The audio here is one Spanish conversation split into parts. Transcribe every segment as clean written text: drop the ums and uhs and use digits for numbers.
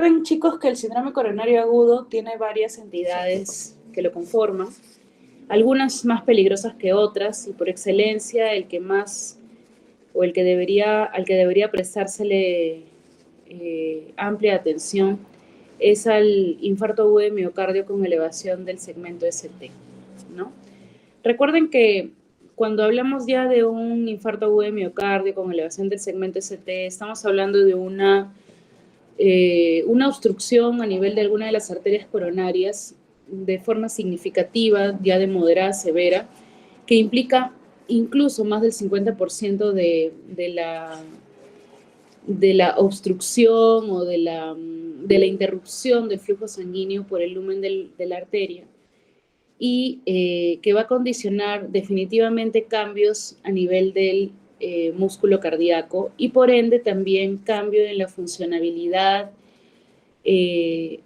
Recuerden, chicos, que el síndrome coronario agudo tiene varias entidades que lo conforman, algunas más peligrosas que otras, y por excelencia el que más o el que debería, al que debería prestársele amplia atención es al infarto agudo de miocardio con elevación del segmento ST, ¿no? Recuerden que cuando hablamos ya de un infarto agudo de miocardio con elevación del segmento ST, estamos hablando de una obstrucción a nivel de alguna de las arterias coronarias de forma significativa, ya de moderada a severa, que implica incluso más del 50% de la obstrucción o de la interrupción del flujo sanguíneo por el lumen de la arteria, y que va a condicionar definitivamente cambios a nivel del músculo cardíaco y por ende también cambio en la funcionabilidad del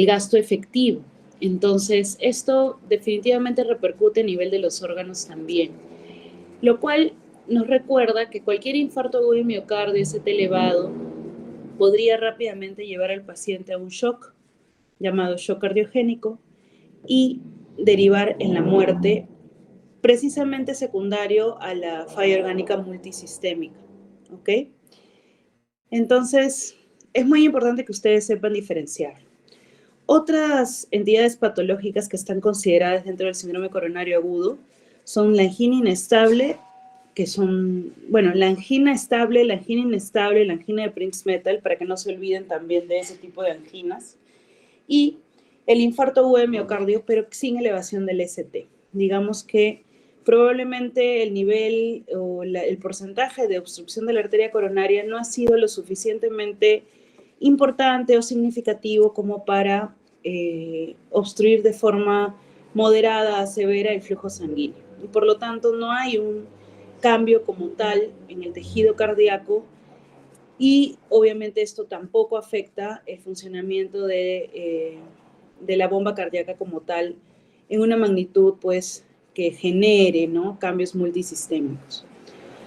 gasto efectivo. Entonces, esto definitivamente repercute a nivel de los órganos también, lo cual nos recuerda que cualquier infarto agudo de miocardio ST elevado podría rápidamente llevar al paciente a un shock, llamado shock cardiogénico, y derivar en la muerte, precisamente secundario a la falla orgánica multisistémica, ¿ok? Entonces, es muy importante que ustedes sepan diferenciar. Otras entidades patológicas que están consideradas dentro del síndrome coronario agudo son la angina inestable, que son, bueno, la angina estable, la angina inestable, la angina de Prinzmetal, para que no se olviden también de ese tipo de anginas, y el infarto agudo de miocardio, pero sin elevación del ST. Digamos que probablemente el nivel o el porcentaje de obstrucción de la arteria coronaria no ha sido lo suficientemente importante o significativo como para obstruir de forma moderada a severa el flujo sanguíneo. Y por lo tanto no hay un cambio como tal en el tejido cardíaco, y obviamente esto tampoco afecta el funcionamiento de la bomba cardíaca como tal en una magnitud pues que genere, ¿no?, cambios multisistémicos.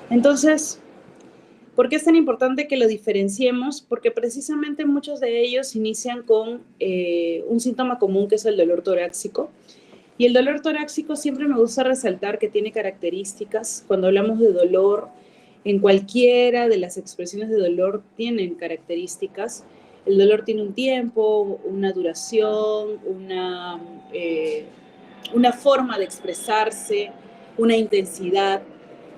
Entonces, ¿por qué es tan importante que lo diferenciemos? Porque precisamente muchos de ellos inician con un síntoma común, que es el dolor torácico. Y el dolor torácico siempre me gusta resaltar que tiene características. Cuando hablamos de dolor, en cualquiera de las expresiones de dolor tienen características. El dolor tiene un tiempo, una duración, una forma de expresarse, una intensidad,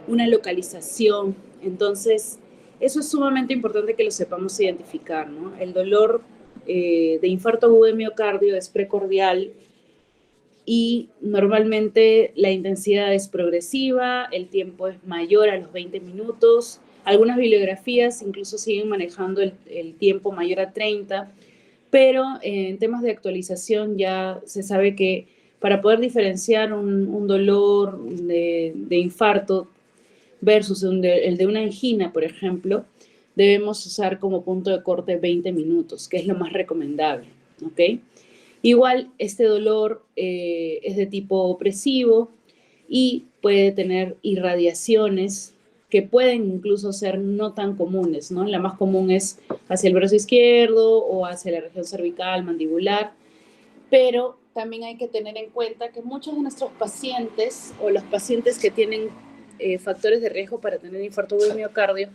una localización. Entonces, eso es sumamente importante que lo sepamos identificar, ¿no? El dolor de infarto agudo de miocardio es precordial y normalmente la intensidad es progresiva, el tiempo es mayor a los 20 minutos. Algunas bibliografías incluso siguen manejando el tiempo mayor a 30, pero en temas de actualización ya se sabe que para poder diferenciar un dolor de infarto versus el de una angina, por ejemplo, debemos usar como punto de corte 20 minutos, que es lo más recomendable, ¿ok? Igual, este dolor es de tipo opresivo y puede tener irradiaciones que pueden incluso ser no tan comunes, ¿no? La más común es hacia el brazo izquierdo o hacia la región cervical, mandibular, pero también hay que tener en cuenta que muchos de nuestros pacientes o los pacientes que tienen factores de riesgo para tener infarto de miocardio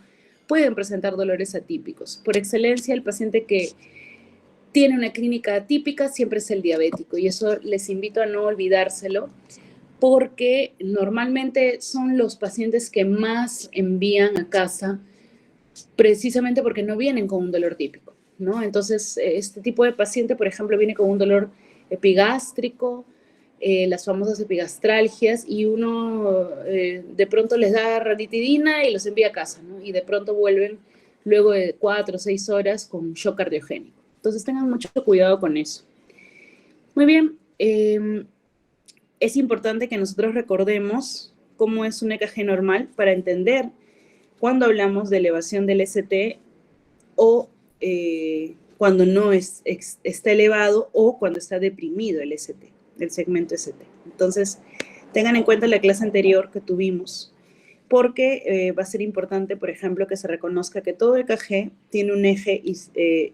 pueden presentar dolores atípicos. Por excelencia, el paciente que tiene una clínica atípica siempre es el diabético, y eso les invito a no olvidárselo, porque normalmente son los pacientes que más envían a casa precisamente porque no vienen con un dolor típico, ¿no? Entonces, este tipo de paciente, por ejemplo, viene con un dolor epigástrico, las famosas epigastralgias, y uno de pronto les da ranitidina y los envía a casa, ¿no? Y de pronto vuelven luego de 4 o 6 horas con shock cardiogénico. Entonces tengan mucho cuidado con eso. Muy bien, es importante que nosotros recordemos cómo es un EKG normal para entender cuando hablamos de elevación del ST o cuando no está elevado o cuando está deprimido el ST, el segmento ST. Entonces, tengan en cuenta la clase anterior que tuvimos, porque va a ser importante, por ejemplo, que se reconozca que todo EKG tiene un eje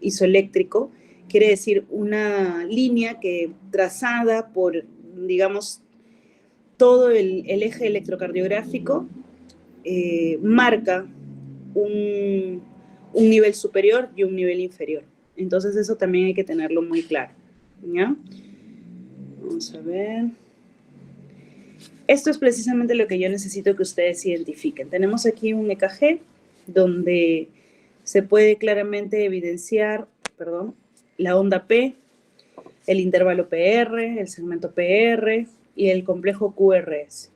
isoeléctrico, quiere decir una línea que trazada por, digamos, todo el eje electrocardiográfico marca un nivel superior y un nivel inferior. Entonces eso también hay que tenerlo muy claro, ¿ya? Vamos a ver. Esto es precisamente lo que yo necesito que ustedes identifiquen. Tenemos aquí un EKG donde se puede claramente evidenciar, la onda P, el intervalo PR, el segmento PR y el complejo QRS.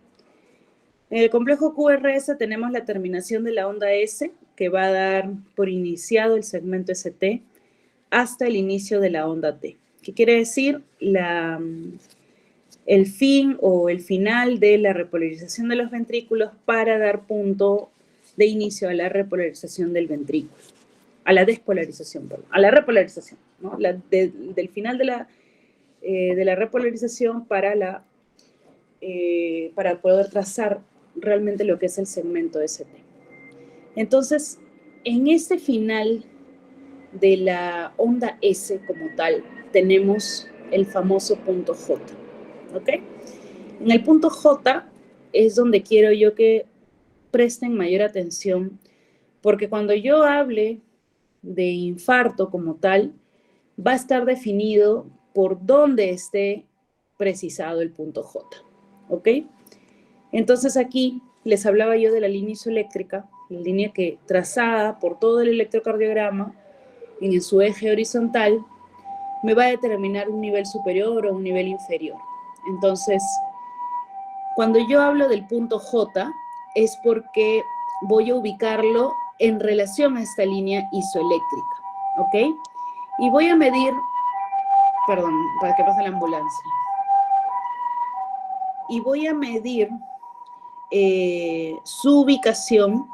En el complejo QRS tenemos la terminación de la onda S, que va a dar por iniciado el segmento ST hasta el inicio de la onda T. ¿Qué quiere decir? El fin o el final de la repolarización de los ventrículos para dar punto de inicio a la repolarización del ventrículo. A la despolarización, perdón. A la repolarización, ¿no? Del final de la repolarización para poder trazar realmente lo que es el segmento ST. Entonces, en este final de la onda S como tal, tenemos el famoso punto J, ¿ok? En el punto J es donde quiero yo que presten mayor atención, porque cuando yo hable de infarto como tal, va a estar definido por dónde esté precisado el punto J, ¿ok? Entonces aquí les hablaba yo de la línea isoeléctrica, la línea que trazada por todo el electrocardiograma en su eje horizontal me va a determinar un nivel superior o un nivel inferior. Entonces, cuando yo hablo del punto J es porque voy a ubicarlo en relación a esta línea isoeléctrica, ¿ok? Y voy a medir, perdón, para que pase la ambulancia. Y voy a medir su ubicación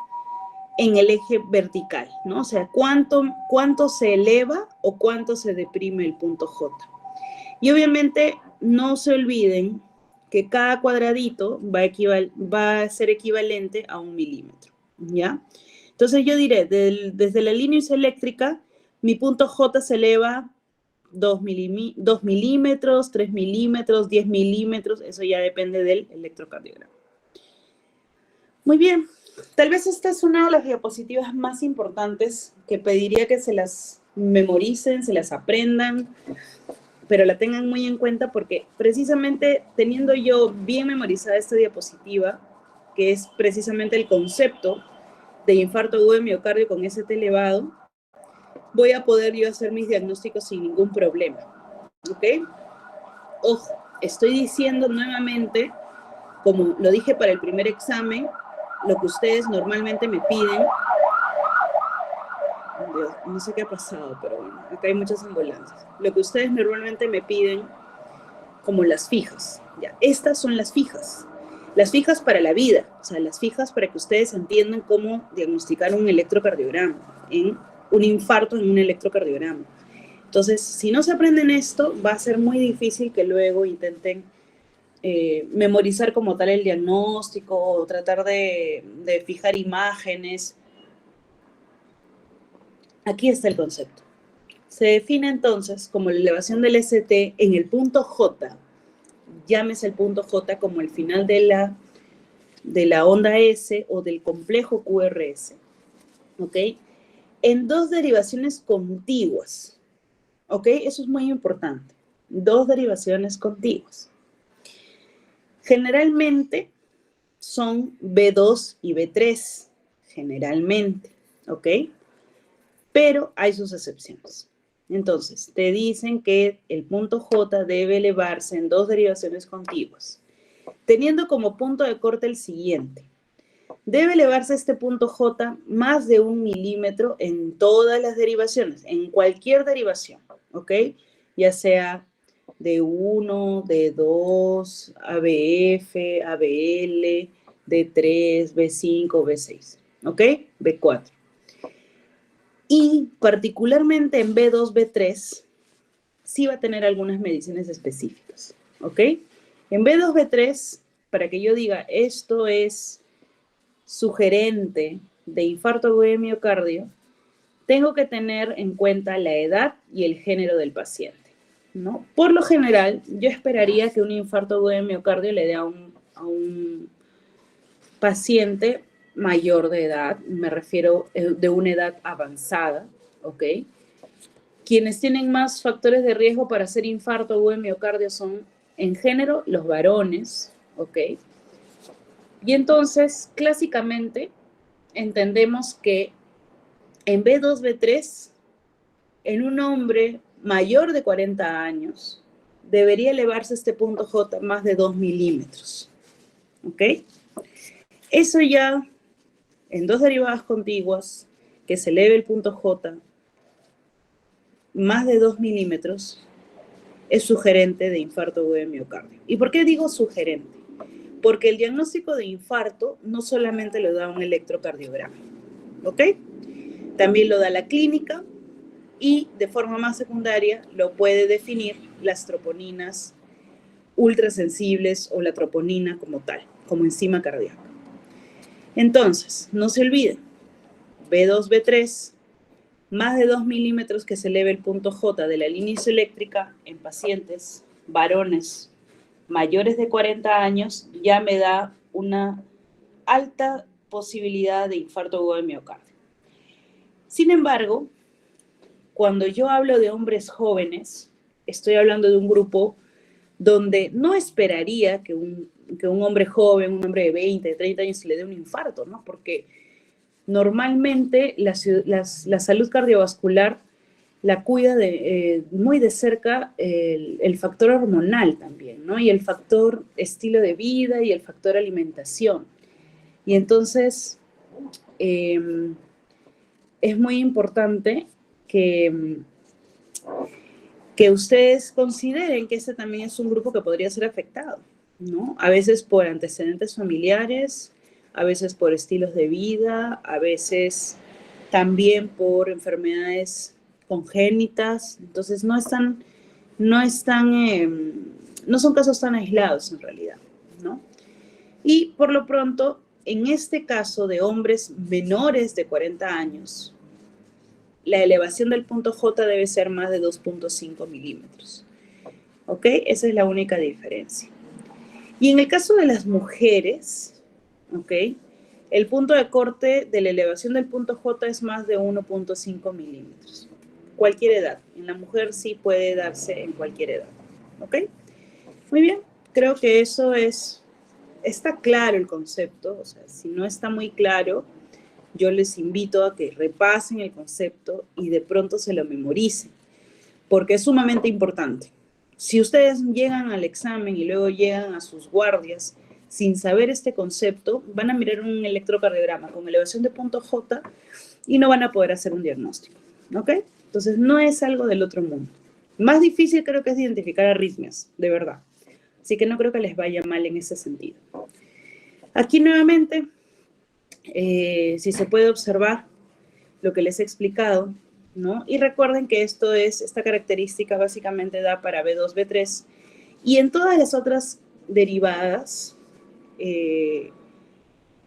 en el eje vertical, ¿no? O sea, cuánto se eleva o cuánto se deprime el punto J. Y obviamente no se olviden que cada cuadradito va a ser equivalente a 1 milímetro, ¿ya? Entonces yo diré, desde la línea isoeléctrica, mi punto J se eleva 2 milímetros, 3 milímetros, 10 milímetros, eso ya depende del electrocardiograma. Muy bien, tal vez esta es una de las diapositivas más importantes que pediría que se las memoricen, se las aprendan, pero la tengan muy en cuenta porque precisamente teniendo yo bien memorizada esta diapositiva, que es precisamente el concepto de infarto agudo de miocardio con ST elevado, voy a poder yo hacer mis diagnósticos sin ningún problema, ¿ok? Ojo, estoy diciendo nuevamente, como lo dije para el primer examen, lo que ustedes normalmente me piden. Dios, no sé qué ha pasado, pero bueno, acá hay muchas ambulancias. Lo que ustedes normalmente me piden como las fijas. Ya, estas son las fijas. Las fijas para la vida, o sea, las fijas para que ustedes entiendan cómo diagnosticar un electrocardiograma, un infarto en un electrocardiograma. Entonces, si no se aprenden esto, va a ser muy difícil que luego intenten memorizar como tal el diagnóstico o tratar de fijar imágenes. Aquí está el concepto. Se define entonces como la elevación del ST en el punto J, llámese el punto J como el final de la onda S o del complejo QRS, ¿ok? En dos derivaciones contiguas, ¿ok? Eso es muy importante. Dos derivaciones contiguas. Generalmente son B2 y B3, generalmente, ¿ok? Pero hay sus excepciones. Entonces, te dicen que el punto J debe elevarse en dos derivaciones contiguas, teniendo como punto de corte el siguiente. Debe elevarse este punto J más de 1 milímetro en todas las derivaciones, en cualquier derivación, ¿ok? Ya sea D1, D2, ABF, ABL, D3, B5, B6, ¿ok? B4. Y particularmente en B2, B3, sí va a tener algunas mediciones específicas, ¿ok? En B2, B3, para que yo diga esto es sugerente de infarto agudo de miocardio, tengo que tener en cuenta la edad y el género del paciente, ¿no? Por lo general, yo esperaría que un infarto agudo de miocardio le dé a un paciente mayor de edad, me refiero de una edad avanzada, ¿ok? Quienes tienen más factores de riesgo para hacer infarto agudo de miocardio son, en género, los varones, ¿ok? Y entonces, clásicamente, entendemos que en B2, B3, en un hombre mayor de 40 años, debería elevarse este punto J más de 2 milímetros, ¿ok? Eso ya, en dos derivadas contiguas, que se eleve el punto J más de 2 milímetros, es sugerente de infarto agudo de miocardio. ¿Y por qué digo sugerente? Porque el diagnóstico de infarto no solamente lo da un electrocardiograma, ¿ok? También lo da la clínica y de forma más secundaria lo puede definir las troponinas ultrasensibles o la troponina como tal, como enzima cardíaca. Entonces, no se olviden, B2, B3, más de 2 milímetros que se eleve el punto J de la línea isoeléctrica en pacientes varones mayores de 40 años, ya me da una alta posibilidad de infarto agudo de miocardio. Sin embargo, cuando yo hablo de hombres jóvenes, estoy hablando de un grupo donde no esperaría que un hombre joven, un hombre de 20, de 30 años, se le dé un infarto, ¿no? Porque normalmente la salud cardiovascular la cuida muy de cerca el factor hormonal también, ¿no? Y el factor estilo de vida y el factor alimentación. Y entonces es muy importante que ustedes consideren que este también es un grupo que podría ser afectado, ¿no? A veces por antecedentes familiares, a veces por estilos de vida, a veces también por enfermedades congénitas. Entonces no son casos tan aislados en realidad, ¿no? Y por lo pronto, en este caso de hombres menores de 40 años, la elevación del punto J debe ser más de 2.5 milímetros. ¿Ok? Esa es la única diferencia. Y en el caso de las mujeres, ¿ok? El punto de corte de la elevación del punto J es más de 1.5 milímetros. Cualquier edad. En la mujer sí puede darse en cualquier edad. ¿Ok? Muy bien. Creo que eso está claro el concepto. O sea, si no está muy claro, yo les invito a que repasen el concepto y de pronto se lo memoricen, porque es sumamente importante. Si ustedes llegan al examen y luego llegan a sus guardias sin saber este concepto, van a mirar un electrocardiograma con elevación de punto J y no van a poder hacer un diagnóstico, ¿ok? Entonces no es algo del otro mundo. Más difícil creo que es identificar arritmias, de verdad. Así que no creo que les vaya mal en ese sentido. Aquí nuevamente, si se puede observar lo que les he explicado, ¿no? Y recuerden que esta característica básicamente da para B2, B3, y en todas las otras derivadas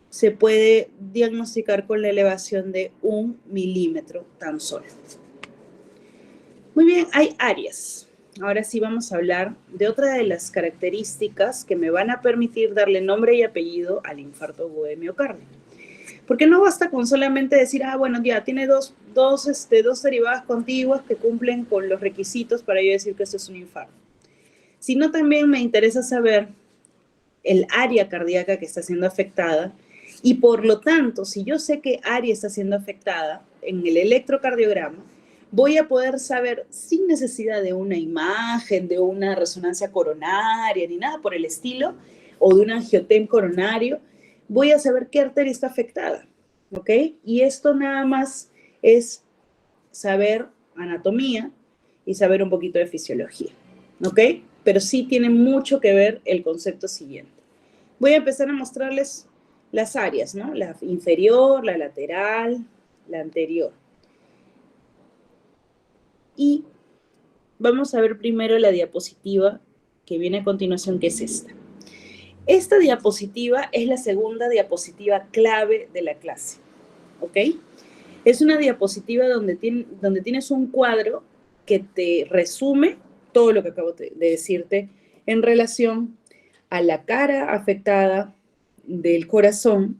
se puede diagnosticar con la elevación de 1 milímetro tan solo. Muy bien, hay áreas. Ahora sí vamos a hablar de otra de las características que me van a permitir darle nombre y apellido al infarto agudo de miocardio. Porque no basta con solamente decir, bueno, ya tiene dos derivadas contiguas que cumplen con los requisitos para yo decir que esto es un infarto. Sino también me interesa saber el área cardíaca que está siendo afectada y por lo tanto, si yo sé qué área está siendo afectada en el electrocardiograma, voy a poder saber sin necesidad de una imagen, de una resonancia coronaria, ni nada por el estilo, o de un angiotem coronario, voy a saber qué arteria está afectada, ¿ok? Y esto nada más es saber anatomía y saber un poquito de fisiología, ¿ok? Pero sí tiene mucho que ver el concepto siguiente. Voy a empezar a mostrarles las áreas, ¿no? La inferior, la lateral, la anterior. Y vamos a ver primero la diapositiva que viene a continuación, que es esta. Esta diapositiva es la segunda diapositiva clave de la clase, ¿ok? Es una diapositiva donde tienes un cuadro que te resume todo lo que acabo de decirte en relación a la cara afectada del corazón,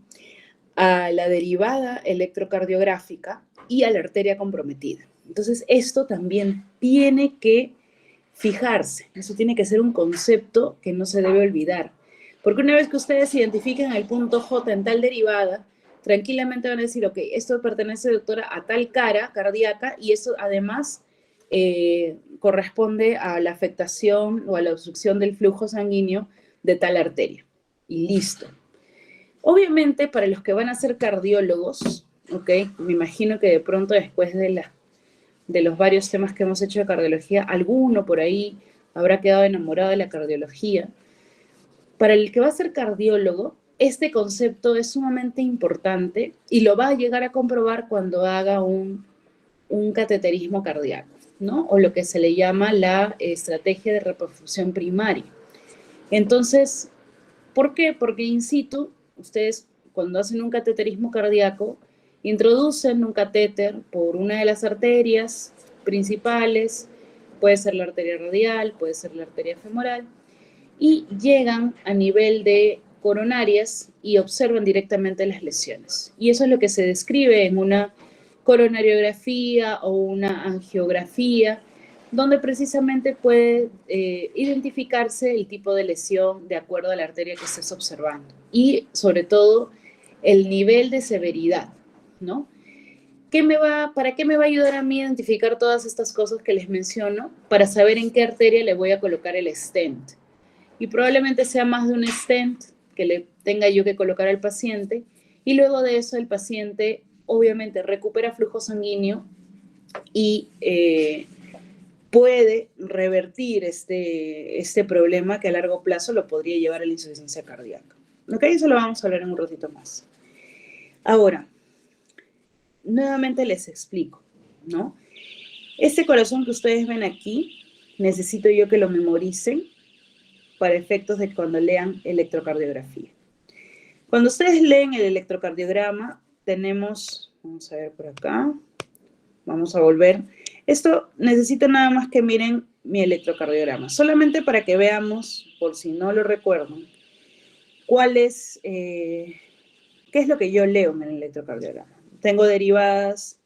a la derivada electrocardiográfica y a la arteria comprometida. Entonces, esto también tiene que fijarse, eso tiene que ser un concepto que no se debe olvidar. Porque una vez que ustedes identifiquen el punto J en tal derivada, tranquilamente van a decir, ok, esto pertenece, doctora, a tal cara cardíaca y eso además corresponde a la afectación o a la obstrucción del flujo sanguíneo de tal arteria. Y listo. Obviamente, para los que van a ser cardiólogos, ok, me imagino que de pronto después de los varios temas que hemos hecho de cardiología, alguno por ahí habrá quedado enamorado de la cardiología. Para el que va a ser cardiólogo, este concepto es sumamente importante y lo va a llegar a comprobar cuando haga un cateterismo cardíaco, ¿no? O lo que se le llama la estrategia de reperfusión primaria. Entonces, ¿por qué? Porque in situ, ustedes cuando hacen un cateterismo cardíaco, introducen un catéter por una de las arterias principales, puede ser la arteria radial, puede ser la arteria femoral, y llegan a nivel de coronarias y observan directamente las lesiones. Y eso es lo que se describe en una coronariografía o una angiografía, donde precisamente puede identificarse el tipo de lesión de acuerdo a la arteria que estés observando y sobre todo el nivel de severidad, ¿no? ¿Para qué me va a ayudar a mí a identificar todas estas cosas que les menciono? Para saber en qué arteria le voy a colocar el stent. Y probablemente sea más de un stent que le tenga yo que colocar al paciente y luego de eso el paciente obviamente recupera flujo sanguíneo y puede revertir este problema que a largo plazo lo podría llevar a la insuficiencia cardíaca. ¿Ok? Eso lo vamos a hablar en un ratito más. Ahora, nuevamente les explico, ¿no? Este corazón que ustedes ven aquí, necesito yo que lo memoricen para efectos de cuando lean electrocardiografía. Cuando ustedes leen el electrocardiograma, tenemos, vamos a ver por acá, vamos a volver. Esto necesita nada más que miren mi electrocardiograma, solamente para que veamos, por si no lo recuerdan, qué es lo que yo leo en el electrocardiograma. Tengo derivadas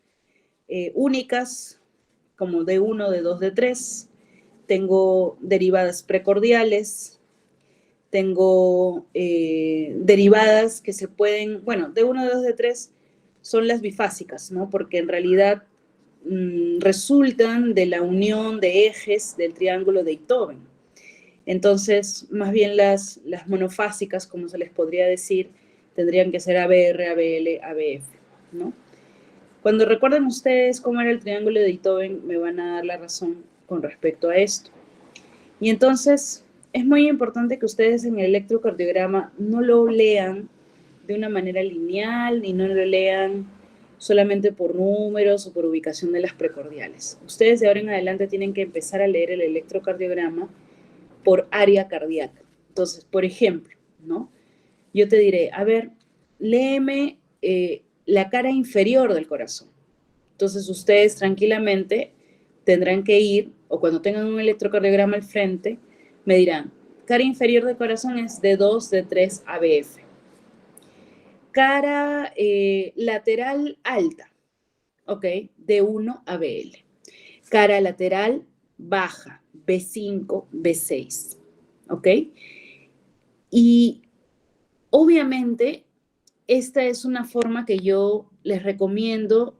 únicas, como D1, D2, D3. Tengo derivadas precordiales. Tengo derivadas que se pueden, bueno, D1, D2, D3 son las bifásicas, ¿no? Porque en realidad resultan de la unión de ejes del triángulo de Itoven. Entonces, más bien las monofásicas, como se les podría decir, tendrían que ser ABR, ABL, ABF, ¿no? Cuando recuerden ustedes cómo era el triángulo de Itoven, me van a dar la razón con respecto a esto. Y entonces, es muy importante que ustedes en el electrocardiograma no lo lean de una manera lineal y no lo lean solamente por números o por ubicación de las precordiales. Ustedes de ahora en adelante tienen que empezar a leer el electrocardiograma por área cardíaca. Entonces, por ejemplo, ¿no? Yo te diré, a ver, léeme la cara inferior del corazón. Entonces, ustedes tranquilamente tendrán que ir, o cuando tengan un electrocardiograma al frente, me dirán, cara inferior del corazón es D2, D3, ABF. Cara lateral alta, ¿ok? D1, ABL. Cara lateral baja, B5, B6, ¿ok? Y obviamente esta es una forma que yo les recomiendo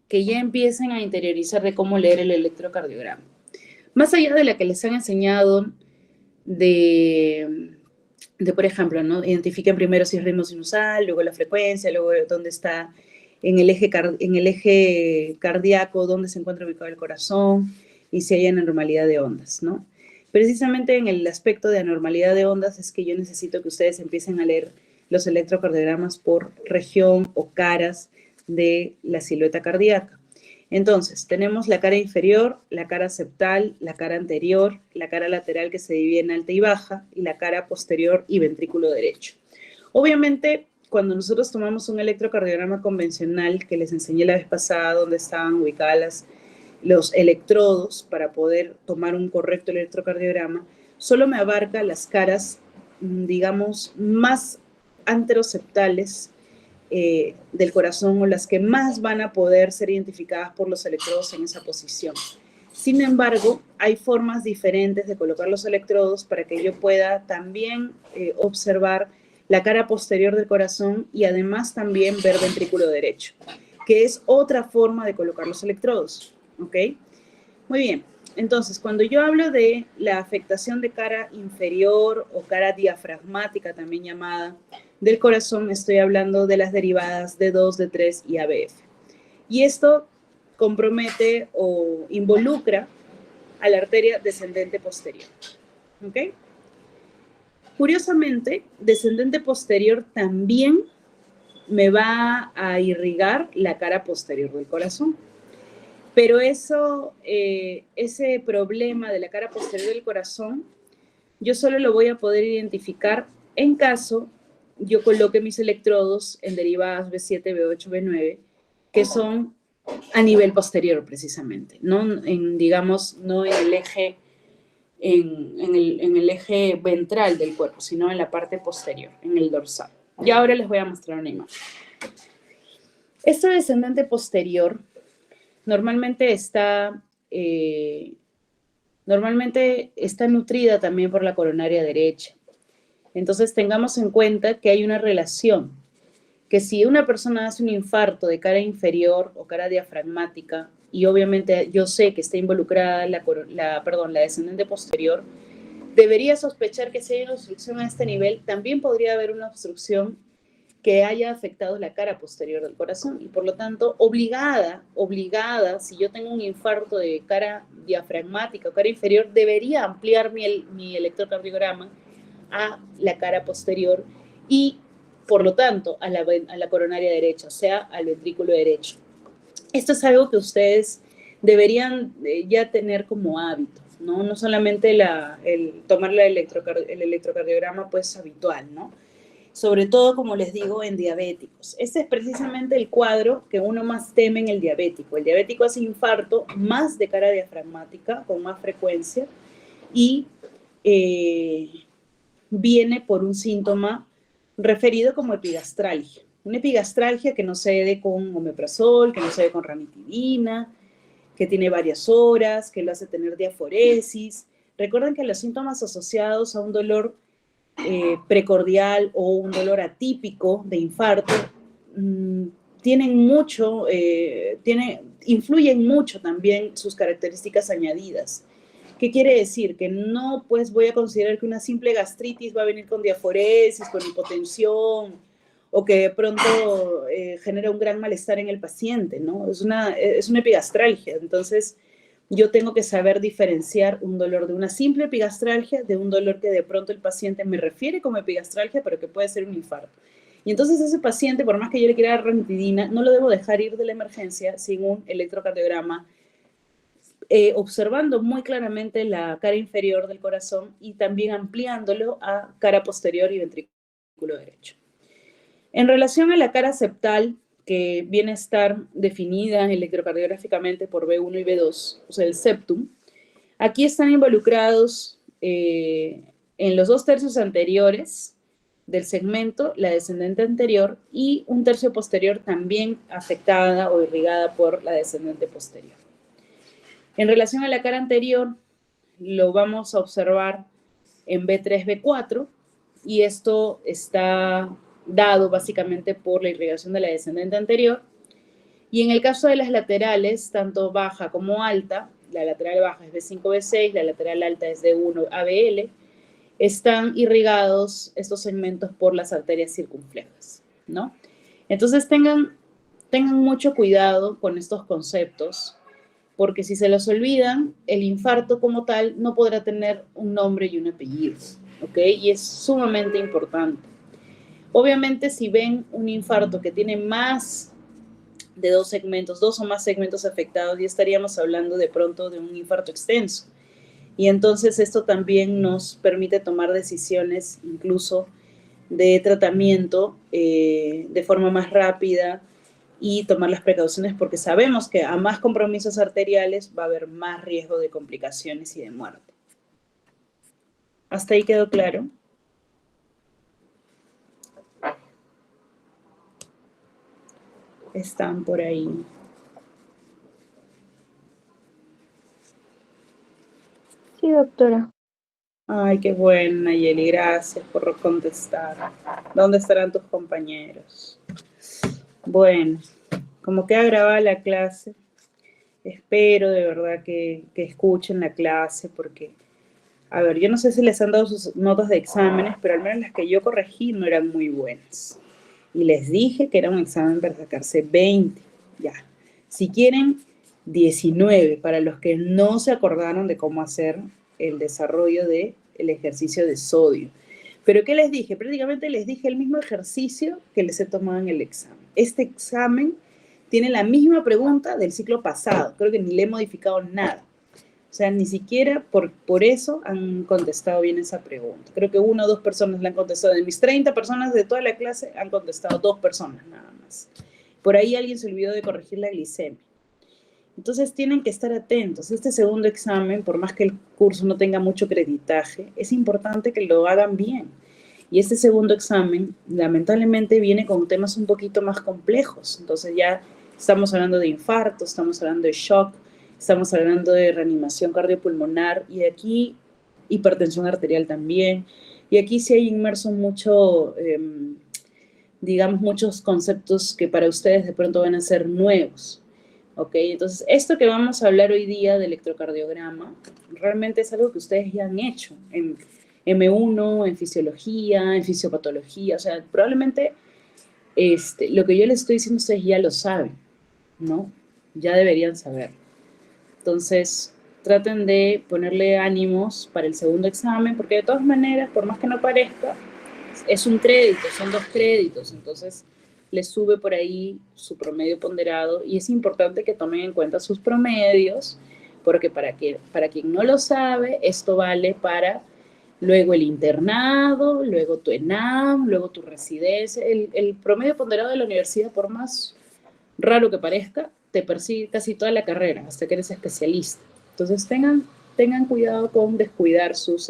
que ya empiecen a interiorizar de cómo leer el electrocardiograma. Más allá de la que les han enseñado de por ejemplo, ¿no? Identifiquen primero si es ritmo sinusal, luego la frecuencia, luego dónde está en el eje cardíaco, dónde se encuentra ubicado el corazón y si hay anormalidad de ondas, ¿no? Precisamente en el aspecto de anormalidad de ondas es que yo necesito que ustedes empiecen a leer los electrocardiogramas por región o caras de la silueta cardíaca. Entonces, tenemos la cara inferior, la cara septal, la cara anterior, la cara lateral que se divide en alta y baja, y la cara posterior y ventrículo derecho. Obviamente, cuando nosotros tomamos un electrocardiograma convencional, que les enseñé la vez pasada donde estaban ubicadas los electrodos para poder tomar un correcto electrocardiograma, solo me abarca las caras, digamos, más anteroceptales del corazón, o las que más van a poder ser identificadas por los electrodos en esa posición. Sin embargo, hay formas diferentes de colocar los electrodos para que yo pueda también observar la cara posterior del corazón y además también ver ventrículo derecho, que es otra forma de colocar los electrodos, ¿ok? Muy bien, entonces cuando yo hablo de la afectación de cara inferior o cara diafragmática, también llamada, del corazón, estoy hablando de las derivadas D2, D3 y ABF. Y esto compromete o involucra a la arteria descendente posterior, ¿ok? Curiosamente, descendente posterior también me va a irrigar la cara posterior del corazón. Pero eso, ese problema de la cara posterior del corazón, yo solo lo voy a poder identificar en caso yo coloque mis electrodos en derivadas B7, B8, B9, que son a nivel posterior precisamente, no en, digamos, no en el eje, en el eje ventral del cuerpo, sino en la parte posterior, en el dorsal. Y ahora les voy a mostrar una imagen. Este descendente posterior normalmente está nutrida también por la coronaria derecha. Entonces tengamos en cuenta que hay una relación, que si una persona hace un infarto de cara inferior o cara diafragmática, y obviamente yo sé que está involucrada la descendente posterior, debería sospechar que si hay una obstrucción a este nivel, también podría haber una obstrucción que haya afectado la cara posterior del corazón, y por lo tanto, obligada, si yo tengo un infarto de cara diafragmática o cara inferior, debería ampliar mi electrocardiograma a la cara posterior y, por lo tanto, a la coronaria derecha, o sea, al ventrículo derecho. Esto es algo que ustedes deberían ya tener como hábito, ¿no? No solamente el tomar el electrocardiograma pues habitual, ¿no? Sobre todo, como les digo, en diabéticos. Este es precisamente el cuadro que uno más teme en el diabético. El diabético hace infarto más de cara diafragmática, con más frecuencia, y viene por un síntoma referido como epigastralgia. Una epigastralgia que no se dé con omeprazol, que no se dé con ranitidina, que tiene varias horas, que lo hace tener diaforesis. Recuerden que los síntomas asociados a un dolor precordial o un dolor atípico de infarto influyen mucho también sus características añadidas. ¿Qué quiere decir? Que no pues voy a considerar que una simple gastritis va a venir con diaforesis, con hipotensión, o que de pronto genera un gran malestar en el paciente, ¿no? Es una epigastralgia. Entonces, yo tengo que saber diferenciar un dolor de una simple epigastralgia de un dolor que de pronto el paciente me refiere como epigastralgia, pero que puede ser un infarto. Y entonces ese paciente, por más que yo le quiera dar ranitidina, no lo debo dejar ir de la emergencia sin un electrocardiograma, observando muy claramente la cara inferior del corazón y también ampliándolo a cara posterior y ventrículo derecho. En relación a la cara septal, que viene a estar definida electrocardiográficamente por B1 y B2, o sea, el septum, aquí están involucrados en los 2/3 anteriores del segmento, la descendente anterior, y un tercio posterior también afectada o irrigada por la descendente posterior. En relación a la cara anterior, lo vamos a observar en B3, B4, y esto está dado básicamente por la irrigación de la descendente anterior. Y en el caso de las laterales, tanto baja como alta, la lateral baja es B5, B6, la lateral alta es D1, ABL, están irrigados estos segmentos por las arterias circunflejas, ¿no? Entonces tengan mucho cuidado con estos conceptos, porque si se los olvidan, el infarto como tal no podrá tener un nombre y un apellido, ¿ok? Y es sumamente importante. Obviamente, si ven un infarto que tiene más de dos o más segmentos afectados, ya estaríamos hablando de pronto de un infarto extenso. Y entonces esto también nos permite tomar decisiones incluso de tratamiento de forma más rápida y tomar las precauciones porque sabemos que a más compromisos arteriales va a haber más riesgo de complicaciones y de muerte. ¿Hasta ahí quedó claro? Están por ahí. Sí, doctora. Ay, qué bueno, Nayeli, gracias por contestar. ¿Dónde estarán tus compañeros? Bueno, como queda grabada la clase, espero de verdad que escuchen la clase porque, a ver, yo no sé si les han dado sus notas de exámenes, pero al menos las que yo corregí no eran muy buenas. Y les dije que era un examen para sacarse 20, ya. Si quieren, 19, para los que no se acordaron de cómo hacer el desarrollo del ejercicio de sodio. Pero ¿qué les dije? Prácticamente les dije el mismo ejercicio que les he tomado en el examen. Este examen tiene la misma pregunta del ciclo pasado. Creo que ni le he modificado nada. O sea, ni siquiera por eso han contestado bien esa pregunta. Creo que 1 o 2 personas la han contestado. De mis 30 personas de toda la clase han contestado 2 personas nada más. Por ahí alguien se olvidó de corregir la glicemia. Entonces tienen que estar atentos. Este segundo examen, por más que el curso no tenga mucho creditaje, es importante que lo hagan bien. Y este segundo examen, lamentablemente, viene con temas un poquito más complejos. Entonces ya estamos hablando de infarto, estamos hablando de shock, estamos hablando de reanimación cardiopulmonar y aquí hipertensión arterial también. Y aquí sí hay inmerso mucho, digamos, muchos conceptos que para ustedes de pronto van a ser nuevos. ¿Ok? Entonces, esto que vamos a hablar hoy día de electrocardiograma, realmente es algo que ustedes ya han hecho en M1, en fisiología, en fisiopatología, o sea, probablemente lo que yo les estoy diciendo ustedes ya lo saben, ¿no? Ya deberían saber. Entonces, traten de ponerle ánimos para el segundo examen, porque de todas maneras, por más que no parezca, es un crédito, son 2 créditos, entonces les sube por ahí su promedio ponderado y es importante que tomen en cuenta sus promedios, porque para quien no lo sabe, esto vale para luego el internado, luego tu ENAM, luego tu residencia. El promedio ponderado de la universidad, por más raro que parezca, te persigue casi toda la carrera, hasta que eres especialista. Entonces tengan cuidado con descuidar sus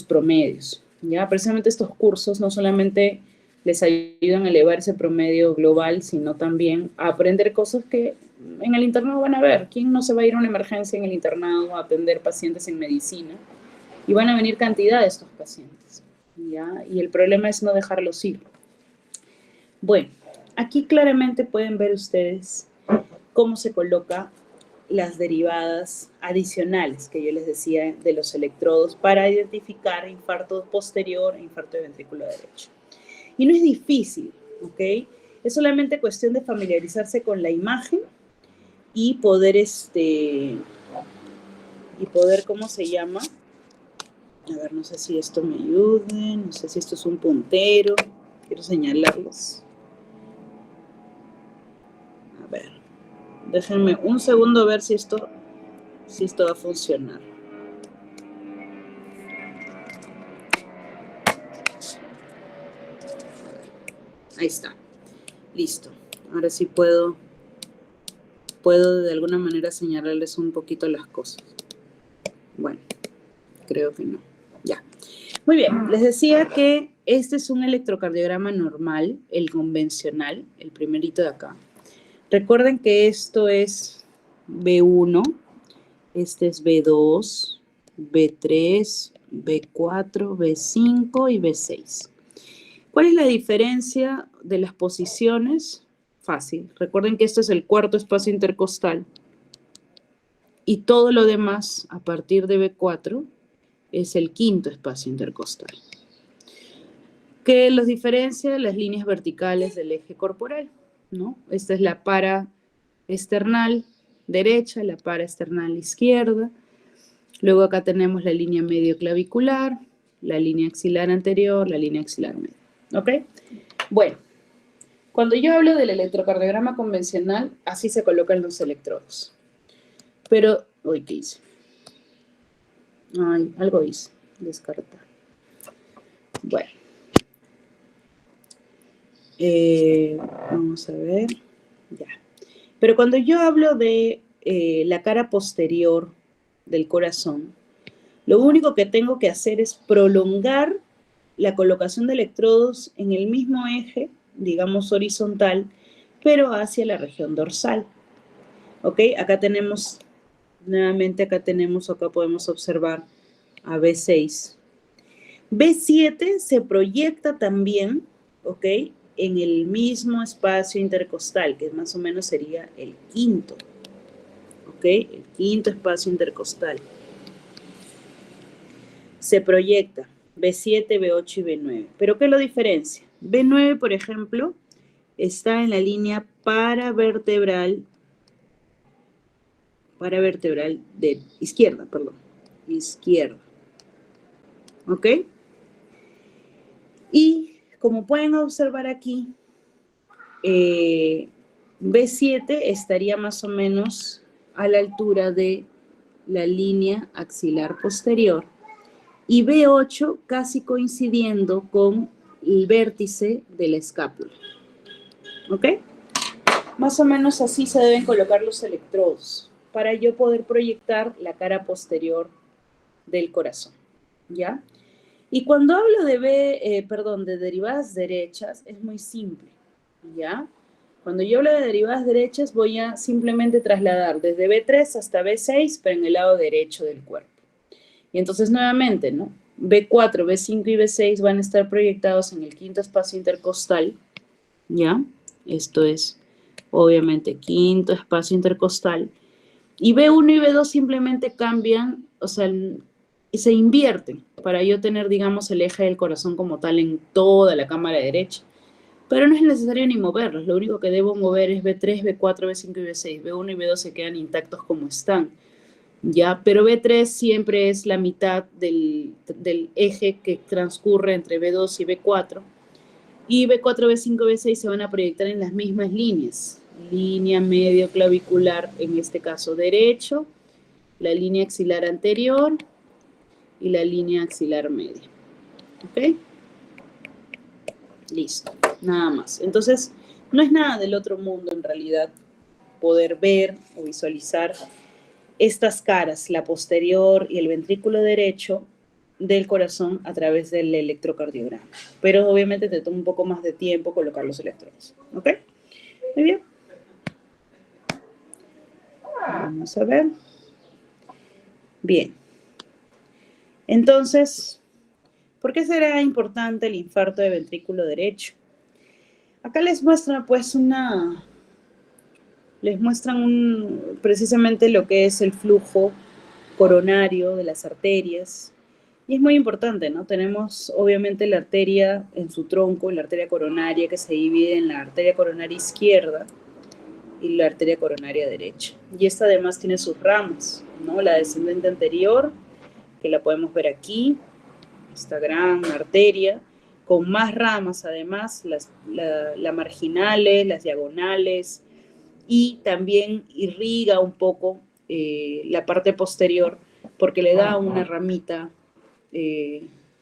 promedios. ¿Ya? Precisamente estos cursos no solamente les ayudan a elevar ese promedio global, sino también a aprender cosas que en el internado van a ver. ¿Quién no se va a ir a una emergencia en el internado a atender pacientes en medicina? Y van a venir cantidad de estos pacientes. ¿Ya? Y el problema es no dejarlos ir. Bueno, aquí claramente pueden ver ustedes cómo se coloca las derivadas adicionales que yo les decía de los electrodos para identificar infarto posterior e infarto de ventrículo derecho. Y no es difícil, ¿ok? Es solamente cuestión de familiarizarse con la imagen y poder, ¿cómo se llama? A ver, no sé si esto me ayude, no sé si esto es un puntero, quiero señalarlos. A ver, déjenme un segundo a ver si esto va a funcionar. Ahí está. Listo. Ahora sí puedo de alguna manera señalarles un poquito las cosas. Bueno, creo que no. Ya. Muy bien. Les decía que este es un electrocardiograma normal, el convencional, el primerito de acá. Recuerden que esto es B1, este es B2, B3, B4, B5 y B6. ¿Cuál es la diferencia de las posiciones? Fácil. Recuerden que este es el cuarto espacio intercostal y todo lo demás a partir de B4 es el quinto espacio intercostal. ¿Qué los diferencia? Las líneas verticales del eje corporal, ¿no? Esta es la paraesternal derecha, la paraesternal izquierda. Luego acá tenemos la línea medio clavicular, la línea axilar anterior, la línea axilar media. ¿Ok? Bueno, Cuando yo hablo del electrocardiograma convencional, así se colocan los electrodos. Pero, uy, ¿qué hice? Ay, algo hice, descartar. Bueno. Vamos a ver. Ya. Pero cuando yo hablo de la cara posterior del corazón, lo único que tengo que hacer es prolongar la colocación de electrodos en el mismo eje, digamos horizontal, pero hacia la región dorsal. ¿Ok? Acá tenemos, nuevamente acá podemos observar a B6. B7 se proyecta también, ¿ok? En el mismo espacio intercostal, que más o menos sería el quinto, ¿ok? El quinto espacio intercostal. Se proyecta B7, B8 y B9. ¿Pero qué lo diferencia? B9, por ejemplo, está en la línea paravertebral de izquierda, perdón. Izquierda. ¿Ok? Y como pueden observar aquí, B7 estaría más o menos a la altura de la línea axilar posterior y B8 casi coincidiendo con el vértice de la escápula. ¿Ok? Más o menos así se deben colocar los electrodos para yo poder proyectar la cara posterior del corazón. ¿Ya? Y cuando hablo de derivadas derechas, es muy simple. ¿Ya? Cuando yo hablo de derivadas derechas, voy a simplemente trasladar desde B3 hasta B6, pero en el lado derecho del cuerpo. Y entonces nuevamente, ¿no? B4, B5 y B6 van a estar proyectados en el quinto espacio intercostal, ¿ya? Esto es, obviamente, quinto espacio intercostal. Y B1 y B2 simplemente cambian, o sea, se invierten para yo tener, digamos, el eje del corazón como tal en toda la cámara derecha. Pero no es necesario ni moverlos, lo único que debo mover es B3, B4, B5 y B6. B1 y B2 se quedan intactos como están. ¿Ya? Pero B3 siempre es la mitad del eje que transcurre entre B2 y B4. Y B4, B5, B6 se van a proyectar en las mismas líneas. Línea medio clavicular, en este caso derecho, la línea axilar anterior y la línea axilar media. ¿Ok? Listo, nada más. Entonces, no es nada del otro mundo en realidad poder ver o visualizar estas caras, la posterior y el ventrículo derecho del corazón a través del electrocardiograma. Pero obviamente te toma un poco más de tiempo colocar los electrodos. ¿Ok? Muy bien. Vamos a ver. Bien. Entonces, ¿por qué será importante el infarto de ventrículo derecho? Acá les muestra pues precisamente lo que es el flujo coronario de las arterias. Y es muy importante, ¿no? Tenemos obviamente la arteria en su tronco, la arteria coronaria que se divide en la arteria coronaria izquierda y la arteria coronaria derecha. Y esta además tiene sus ramas, ¿no? La descendente anterior, que la podemos ver aquí, esta gran arteria, con más ramas además, las marginales, las diagonales, y también irriga un poco la parte posterior porque le da una ramita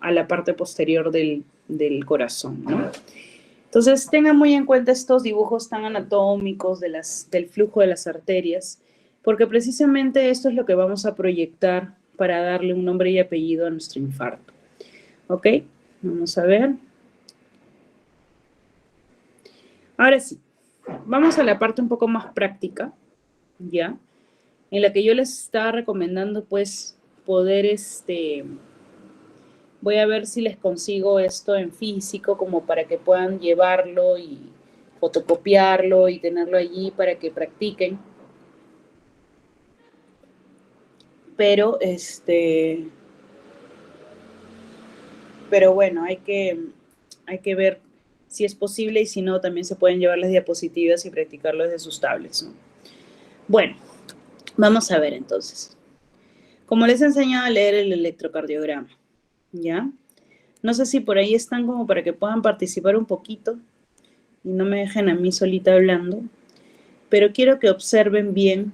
a la parte posterior del corazón, ¿no? Entonces tengan muy en cuenta estos dibujos tan anatómicos del flujo de las arterias, porque precisamente esto es lo que vamos a proyectar para darle un nombre y apellido a nuestro infarto. ¿Ok? Vamos a ver. Ahora sí, vamos a la parte un poco más práctica, ¿ya? En la que yo les estaba recomendando, pues, poder, voy a ver si les consigo esto en físico, como para que puedan llevarlo y fotocopiarlo y tenerlo allí para que practiquen. Pero, pero bueno, hay que ver si es posible y si no, también se pueden llevar las diapositivas y practicarlo desde sus tablets, ¿no? Bueno, vamos a ver entonces. Como les he enseñado a leer el electrocardiograma, ¿ya? No sé si por ahí están como para que puedan participar un poquito y no me dejen a mí solita hablando, pero quiero que observen bien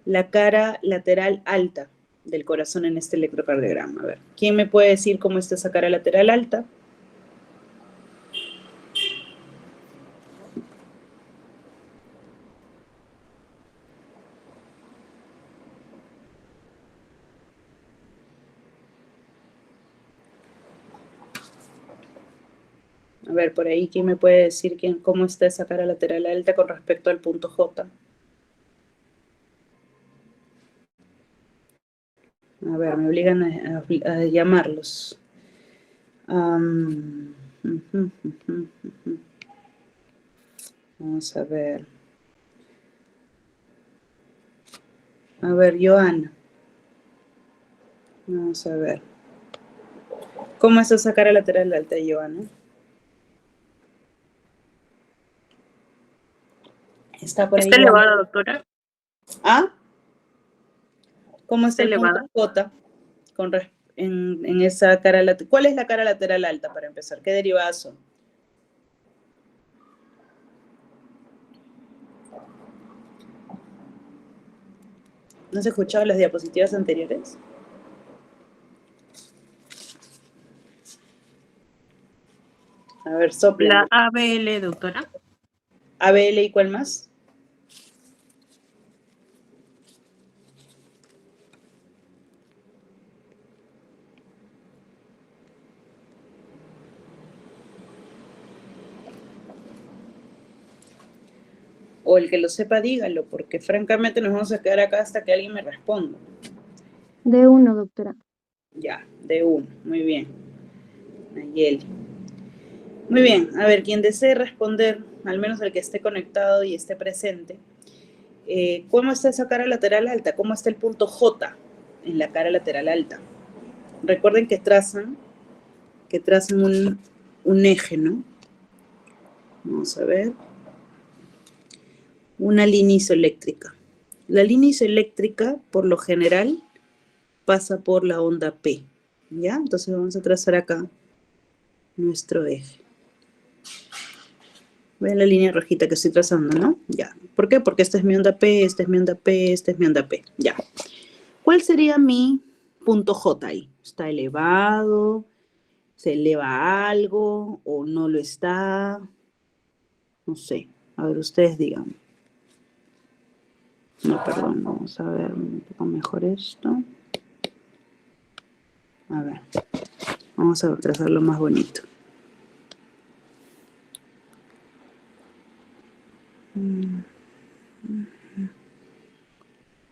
la cara lateral alta del corazón en este electrocardiograma. A ver, ¿quién me puede decir cómo está esa cara lateral alta? A ver, por ahí, ¿quién me puede decir cómo está esa cara lateral alta con respecto al punto J? A ver, me obligan a llamarlos. Vamos a ver. A ver, Joana. Vamos a ver. ¿Cómo está esa cara lateral alta, Joana? Está por ahí. ¿Está elevada, doctora? ¿Ah? ¿Cómo está el elevada punto J en esa cara lateral? ¿Cuál es la cara lateral alta para empezar? ¿Qué derivadas son? ¿No se escuchado las diapositivas anteriores? A ver, soplen. La ABL, doctora. ABL, ¿y cuál más? O el que lo sepa, dígalo, porque francamente nos vamos a quedar acá hasta que alguien me responda. D1, doctora. Ya, D1, muy bien. Nayeli. Muy bien, a ver, quien desee responder, al menos el que esté conectado y esté presente, ¿cómo está esa cara lateral alta? ¿Cómo está el punto J en la cara lateral alta? Recuerden que trazan un eje, ¿no? Vamos a ver. Una línea isoeléctrica. La línea isoeléctrica, por lo general, pasa por la onda P, ¿ya? Entonces vamos a trazar acá nuestro eje. Ven la línea rojita que estoy trazando, ¿no? Ya. ¿Por qué? Porque esta es mi onda P, esta es mi onda P, esta es mi onda P. Ya. ¿Cuál sería mi punto J ahí? ¿Está elevado? ¿Se eleva algo? ¿O no lo está? No sé. A ver, ustedes digan. No, perdón. Vamos a ver un poco mejor esto. A ver. Vamos a trazarlo más bonito.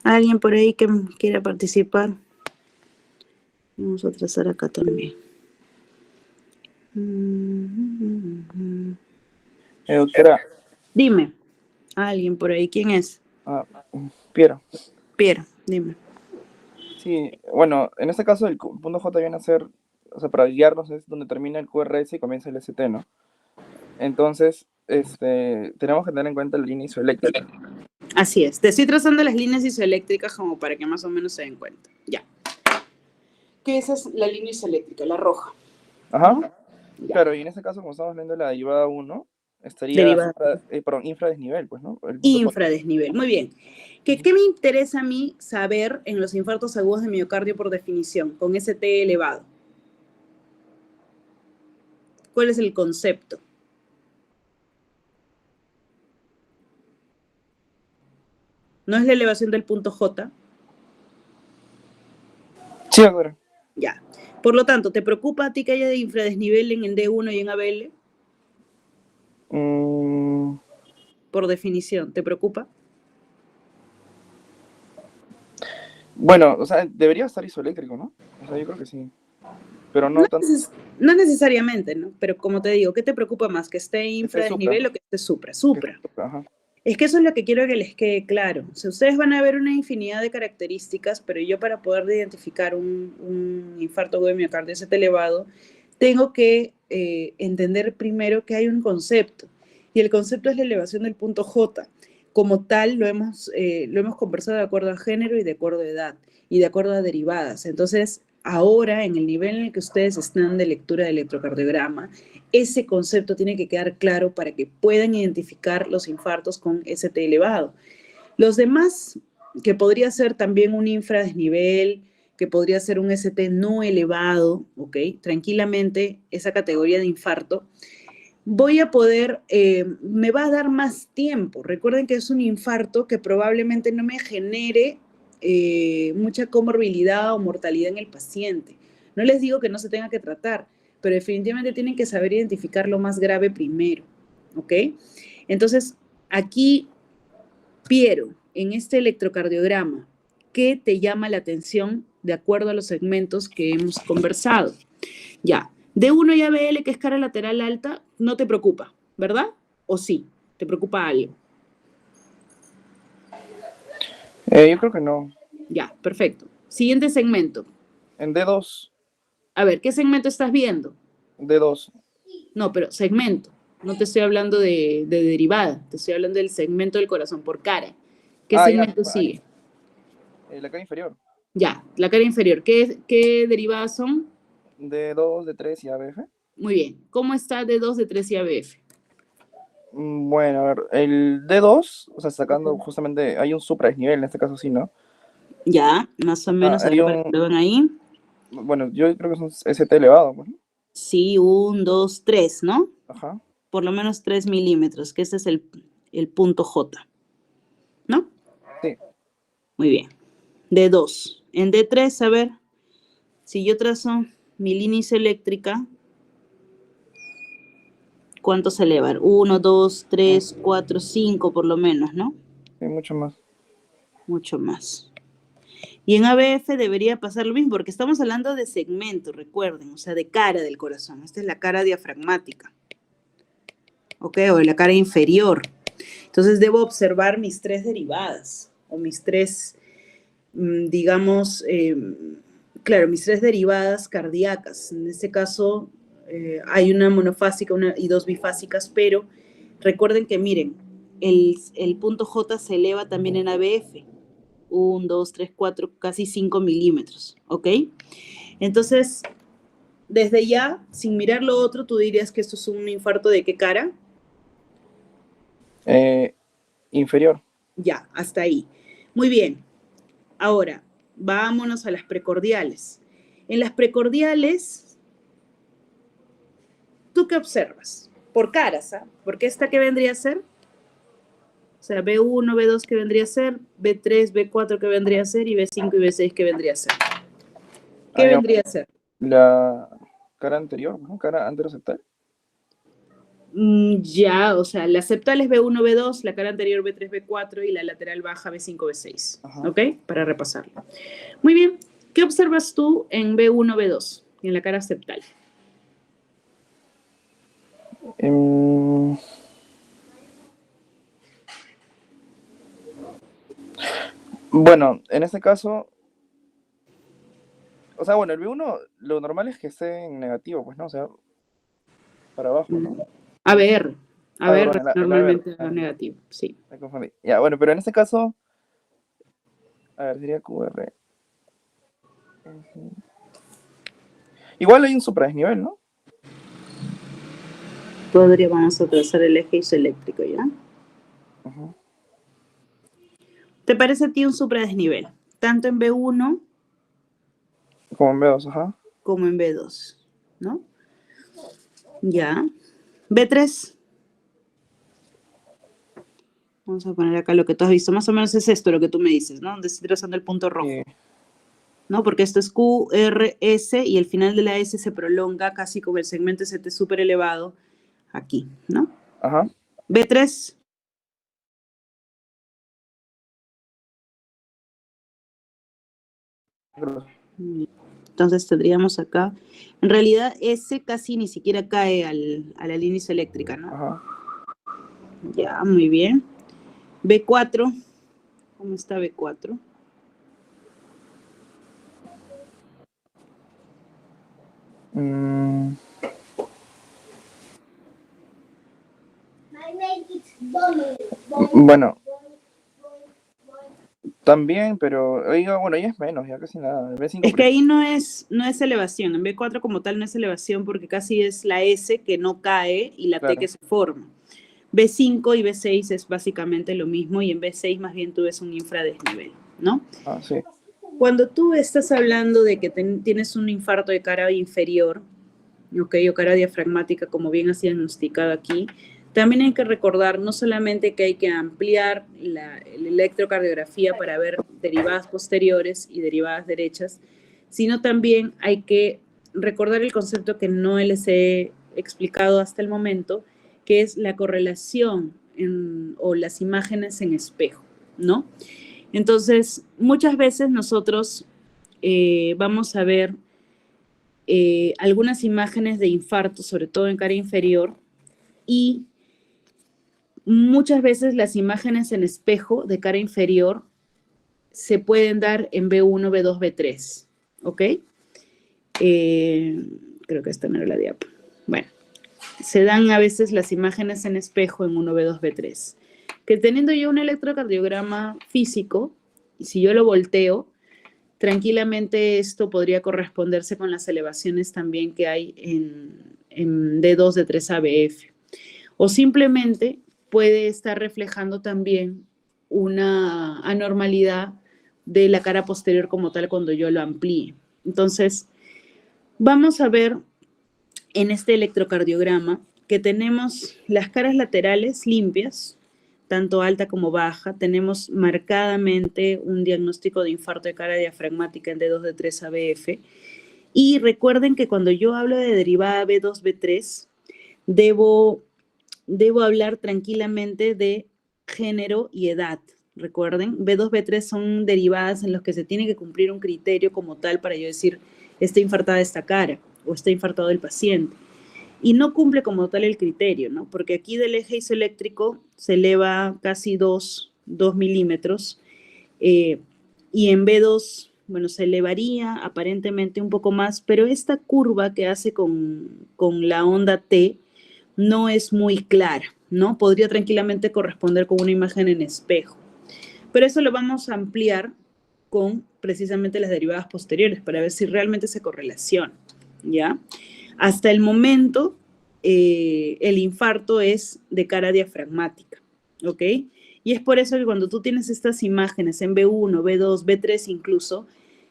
¿Alguien por ahí que quiera participar? Vamos a trazar acá también. Doctora. Dime. ¿Alguien por ahí? ¿Quién es? Piero. Piero, dime. Sí, bueno, en este caso el punto J viene a ser, o sea, para guiarnos es donde termina el QRS y comienza el ST, ¿no? Entonces, tenemos que tener en cuenta la línea isoeléctrica. Así es. Te estoy trazando las líneas isoeléctricas como para que más o menos se den cuenta. Ya. ¿Qué esa es la línea isoeléctrica? La roja. Ajá. Ya. Claro, y en este caso, como estamos viendo la derivada 1, estaría Derivada. infradesnivel, pues, ¿no? Infradesnivel. Muy bien. ¿Qué me interesa a mí saber en los infartos agudos de miocardio por definición, con ST elevado? ¿Cuál es el concepto? ¿No es la elevación del punto J? Sí, doctora. Ya. Por lo tanto, ¿te preocupa a ti que haya de infradesnivel en el D1 y en ABL? Por definición, ¿te preocupa? Bueno, o sea, debería estar isoeléctrico, ¿no? O sea, yo creo que sí. Pero no tanto. No necesariamente, ¿no? Pero como te digo, ¿qué te preocupa más? ¿Que esté infradesnivel o que esté supra? Supra. Ajá. Es que eso es lo que quiero que les quede claro. O sea, ustedes van a ver una infinidad de características, pero yo para poder identificar un infarto agudo de miocardio ST elevado, tengo que entender primero que hay un concepto. Y el concepto es la elevación del punto J. Como tal, lo hemos conversado de acuerdo a género y de acuerdo a edad y de acuerdo a derivadas. Entonces, ahora, en el nivel en el que ustedes están de lectura de electrocardiograma, ese concepto tiene que quedar claro para que puedan identificar los infartos con ST elevado. Los demás, que podría ser también un infradesnivel, que podría ser un ST no elevado, ¿ok? Tranquilamente, esa categoría de infarto, voy a poder, me va a dar más tiempo. Recuerden que es un infarto que probablemente no me genere mucha comorbilidad o mortalidad en el paciente. No les digo que no se tenga que tratar, pero definitivamente tienen que saber identificar lo más grave primero, ¿ok? Entonces, aquí, Piero, en este electrocardiograma, ¿qué te llama la atención de acuerdo a los segmentos que hemos conversado? Ya, D1 y ABL, que es cara lateral alta, no te preocupa, ¿verdad? ¿O sí? ¿Te preocupa algo? Yo creo que no. Ya, perfecto. Siguiente segmento. En D2, A ver, ¿qué segmento estás viendo? D2. No, pero segmento. No te estoy hablando de derivada, te estoy hablando del segmento del corazón por cara. ¿Qué Ya, segmento ahí, sigue? la cara inferior. Ya, la cara inferior. ¿Qué derivadas son? D2, D3 y ABF. Muy bien. ¿Cómo está D2, D3 y ABF? Bueno, a ver, el D2, o sea, sacando justamente, hay un supradesnivel, en este caso sí, ¿no? Ya, más o menos, a Hay ver, para que lo vean ahí. bueno, yo creo que es un ST elevado, pues, ¿no? Sí, 1, 2, 3, ¿no? Ajá, Por lo menos 3 milímetros, que ese es el punto J, ¿no? sí. Muy bien. D2. En D3, a ver, si yo trazo mi línea isoeléctrica, ¿cuánto se eleva? 1, 2, 3, 4, 5 por lo menos, ¿no? Sí, mucho más. Mucho más. Y en ABF debería pasar lo mismo, porque estamos hablando de segmento, recuerden, o sea, de cara del corazón. Esta es la cara diafragmática, ¿ok? O de la cara inferior. Entonces debo observar mis tres derivadas, o mis tres, digamos, claro, mis tres derivadas cardíacas. En este caso hay una monofásica y dos bifásicas, pero recuerden que miren, el punto J se eleva también en ABF. 1, 2, 3, 4, casi 5 milímetros, ¿ok? Entonces, desde ya, sin mirar lo otro, tú dirías que esto es un infarto ¿de qué cara? Inferior. Ya, hasta ahí. Muy bien. Ahora, vámonos a las precordiales. En las precordiales, ¿tú qué observas? Por caras, ¿ah? Porque esta, ¿qué vendría a ser? O sea, B1, B2, ¿qué vendría a ser? B3, B4, ¿qué vendría a ser? Y B5 y B6, ¿qué vendría a ser? ¿Qué Digamos, vendría a ser? la cara anterior, ¿no? Cara anteroseptal. Ya, o sea, la septal es B1, B2, la cara anterior B3, B4 y la lateral baja B5, B6. Ajá. ¿Ok? Para repasarlo. Muy bien. ¿Qué observas tú en B1, B2, en la cara septal? Em, bueno, en este caso, o sea, bueno, el B1, lo normal es que esté en negativo, pues, ¿no? O sea, para abajo, ¿no? A ver, Perdón, la B, normalmente es negativo, sí. me confundí. Ya, bueno, pero en este caso, a ver, sería QR. Igual hay un supradesnivel, ¿no? Podríamos trazar el eje isoeléctrico, ¿ya? Ajá. ¿Te parece a ti un supradesnivel? Tanto en B1 Como en B2, ajá. como en B2, ¿no? Ya. B3. Vamos a poner acá lo que tú has visto. Más o menos es esto lo que tú me dices, ¿no? Donde estoy trazando el punto rojo. Sí. ¿No? Porque esto es Q, R, S y el final de la S se prolonga casi con el segmento ST súper elevado aquí, ¿no? Ajá. B3. Entonces tendríamos acá, en realidad S casi ni siquiera cae a la línea isoeléctrica, ¿no? Ajá. Ya, muy bien. B4, ¿cómo está B4? Mm, bueno, También, pero oiga, bueno, ya es menos, ya casi nada. El B5 Es que ahí no es elevación, en B4 como tal no es elevación porque casi es la S que no cae y la T claro. que se forma. B5 y B6 es básicamente lo mismo y en B6 más bien tú ves un infradesnivel, ¿no? Ah, sí. Cuando tú estás hablando de que tienes un infarto de cara inferior, ¿ok? O cara diafragmática, como bien has diagnosticado aquí, también hay que recordar no solamente que hay que ampliar la electrocardiografía para ver derivadas posteriores y derivadas derechas, sino también hay que recordar el concepto que no les he explicado hasta el momento, que es la correlación o las imágenes en espejo, ¿no? Entonces, muchas veces nosotros vamos a ver algunas imágenes de infarto, sobre todo en cara inferior, y muchas veces las imágenes en espejo de cara inferior se pueden dar en B1, B2, B3, ¿ok? Creo que esta no era la diapo. Bueno, se dan a veces las imágenes en espejo en 1, B2, B3. Que teniendo yo un electrocardiograma físico, y si yo lo volteo, tranquilamente esto podría corresponderse con las elevaciones también que hay en D2, D3, ABF. O simplemente puede estar reflejando también una anormalidad de la cara posterior como tal cuando yo lo amplíe. Entonces, vamos a ver en este electrocardiograma que tenemos las caras laterales limpias, tanto alta como baja. Tenemos marcadamente un diagnóstico de infarto de cara diafragmática en D2, D3, ABF. Y recuerden que cuando yo hablo de derivada B2, B3, debo hablar tranquilamente de género y edad. Recuerden, B2, B3 son derivadas en las que se tiene que cumplir un criterio como tal para yo decir, está infartada esta cara o está infartado el paciente. Y no cumple como tal el criterio, ¿no? Porque aquí del eje isoeléctrico se eleva casi 2 milímetros y en B2, bueno, se elevaría aparentemente un poco más, pero esta curva que hace con la onda T no es muy clara, ¿no? Podría tranquilamente corresponder con una imagen en espejo. Pero eso lo vamos a ampliar con precisamente las derivadas posteriores para ver si realmente se correlaciona, ¿ya? Hasta el momento, el infarto es de cara diafragmática, ¿ok? Y es por eso que cuando tú tienes estas imágenes en B1, B2, B3 incluso,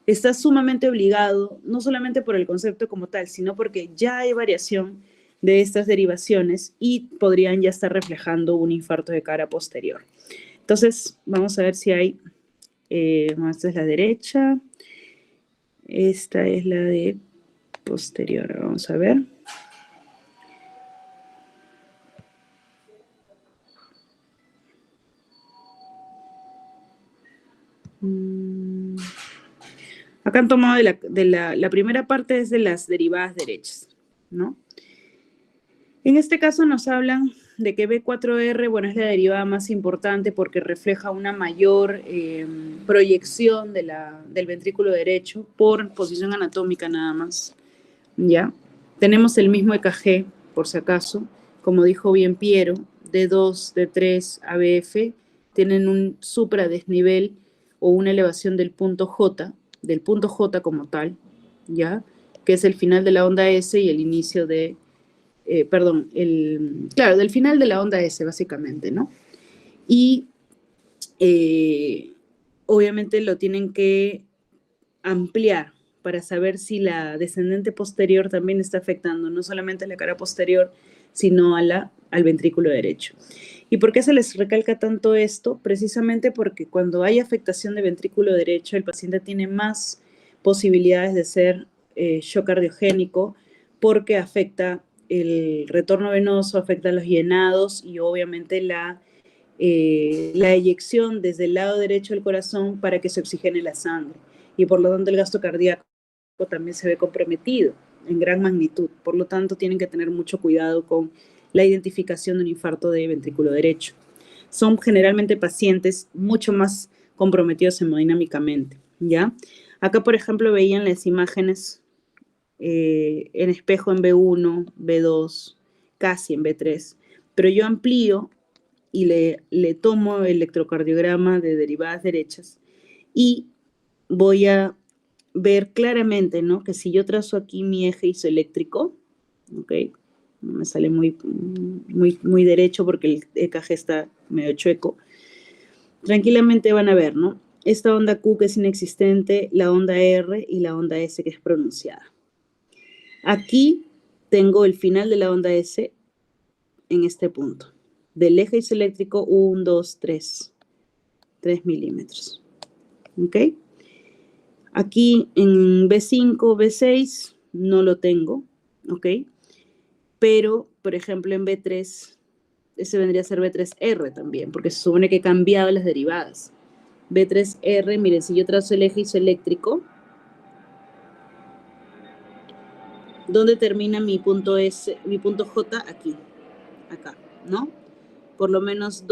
estás sumamente obligado, no solamente por el concepto como tal, sino porque ya hay variación de estas derivaciones y podrían ya estar reflejando un infarto de cara posterior. Entonces, vamos a ver si hay, esta es la derecha, esta es la de posterior, vamos a ver. Acá han tomado la primera parte es de las derivadas derechas, ¿no? En este caso nos hablan de que B4R, bueno, es la derivada más importante porque refleja una mayor proyección del ventrículo derecho por posición anatómica nada más, ¿ya? Tenemos el mismo EKG, por si acaso, como dijo bien Piero, D2, D3, ABF, tienen un supradesnivel o una elevación del punto J como tal, ¿ya? Que es el final de la onda S y el inicio de, claro, del final de la onda S, básicamente, ¿no? Y obviamente lo tienen que ampliar para saber si la descendente posterior también está afectando no solamente a la cara posterior, sino al ventrículo derecho. ¿Y por qué se les recalca tanto esto? Precisamente porque cuando hay afectación de ventrículo derecho, el paciente tiene más posibilidades de ser shock cardiogénico porque afecta el retorno venoso, afecta los llenados y obviamente la eyección desde el lado derecho del corazón para que se oxigene la sangre. Y por lo tanto el gasto cardíaco también se ve comprometido en gran magnitud. Por lo tanto, tienen que tener mucho cuidado con la identificación de un infarto de ventrículo derecho. Son generalmente pacientes mucho más comprometidos hemodinámicamente, ¿ya? Acá, por ejemplo, veían las imágenes en espejo en B1, B2, casi en B3, pero yo amplío y le tomo el electrocardiograma de derivadas derechas y voy a ver claramente, ¿no? Que si yo trazo aquí mi eje isoeléctrico, ¿ok? No me sale muy derecho porque el EKG está medio chueco. Tranquilamente van a ver, ¿no? Esta onda Q que es inexistente, la onda R y la onda S que es pronunciada. Aquí tengo el final de la onda S en este punto. Del eje isoeléctrico 1, 2, 3 milímetros. ¿Ok? Aquí en B5, B6 no lo tengo. ¿Ok? Pero, por ejemplo, en B3, ese vendría a ser B3R también, porque se supone que he cambiado las derivadas. B3R, miren, si yo trazo el eje isoeléctrico, ¿dónde termina mi punto S, mi punto J? Aquí, acá, ¿no? Por lo menos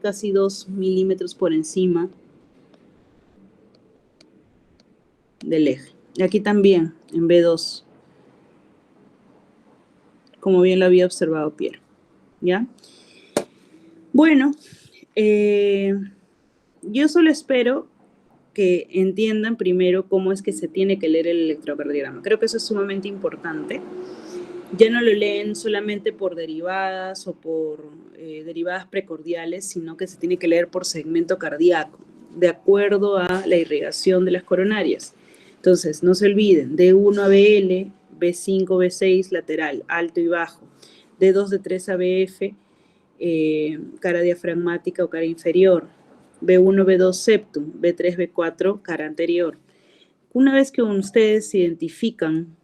casi 2 milímetros por encima del eje. Y aquí también, en B2, como bien lo había observado Piero, ¿ya? Bueno, yo solo espero que entiendan primero cómo es que se tiene que leer el electrocardiograma. Creo que eso es sumamente importante. Ya no lo leen solamente por derivadas o por derivadas precordiales, sino que se tiene que leer por segmento cardíaco, de acuerdo a la irrigación de las coronarias. Entonces, no se olviden, D1 a BL, B5, B6 lateral, alto y bajo, D2, D3 a BF, cara diafragmática o cara inferior, B1, B2 septum, B3, B4 cara anterior. Una vez que ustedes se identifican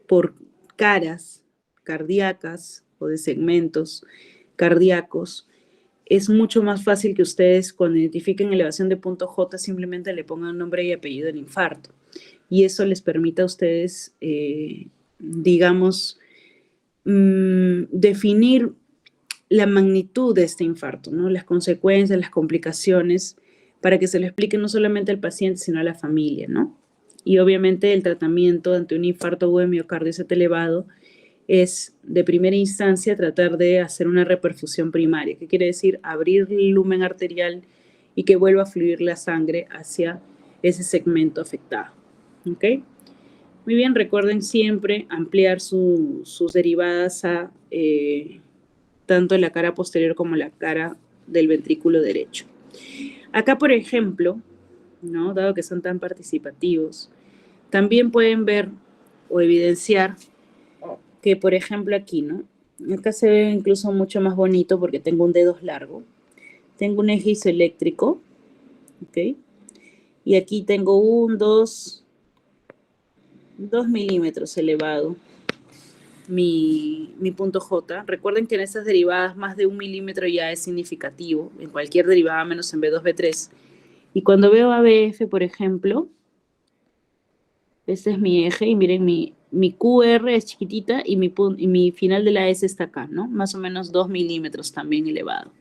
por caras cardíacas o de segmentos cardíacos, es mucho más fácil que ustedes cuando identifiquen elevación de punto J simplemente le pongan nombre y apellido del infarto. Y eso les permite a ustedes, digamos, definir la magnitud de este infarto, ¿no? Las consecuencias, las complicaciones, para que se lo explique no solamente al paciente, sino a la familia, ¿no? Y obviamente el tratamiento ante un infarto agudo de miocardio Z elevado es, de primera instancia, tratar de hacer una reperfusión primaria. ¿Qué quiere decir? Abrir el lumen arterial y que vuelva a fluir la sangre hacia ese segmento afectado. ¿Ok? Muy bien, recuerden siempre ampliar sus derivadas a tanto la cara posterior como la cara del ventrículo derecho. Acá, por ejemplo, ¿no? Dado que son tan participativos, también pueden ver o evidenciar que, por ejemplo, aquí, ¿no? Acá se ve incluso mucho más bonito porque tengo un dedo largo. Tengo un eje isoeléctrico, ¿ok? Y aquí tengo 2 milímetros elevado mi punto J. Recuerden que en estas derivadas más de 1 milímetro ya es significativo, en cualquier derivada menos en B2, B3. Y cuando veo ABF, por ejemplo, este es mi eje y miren, mi QR es chiquitita y mi final de la S está acá, ¿no? Más o menos 2 milímetros también elevado.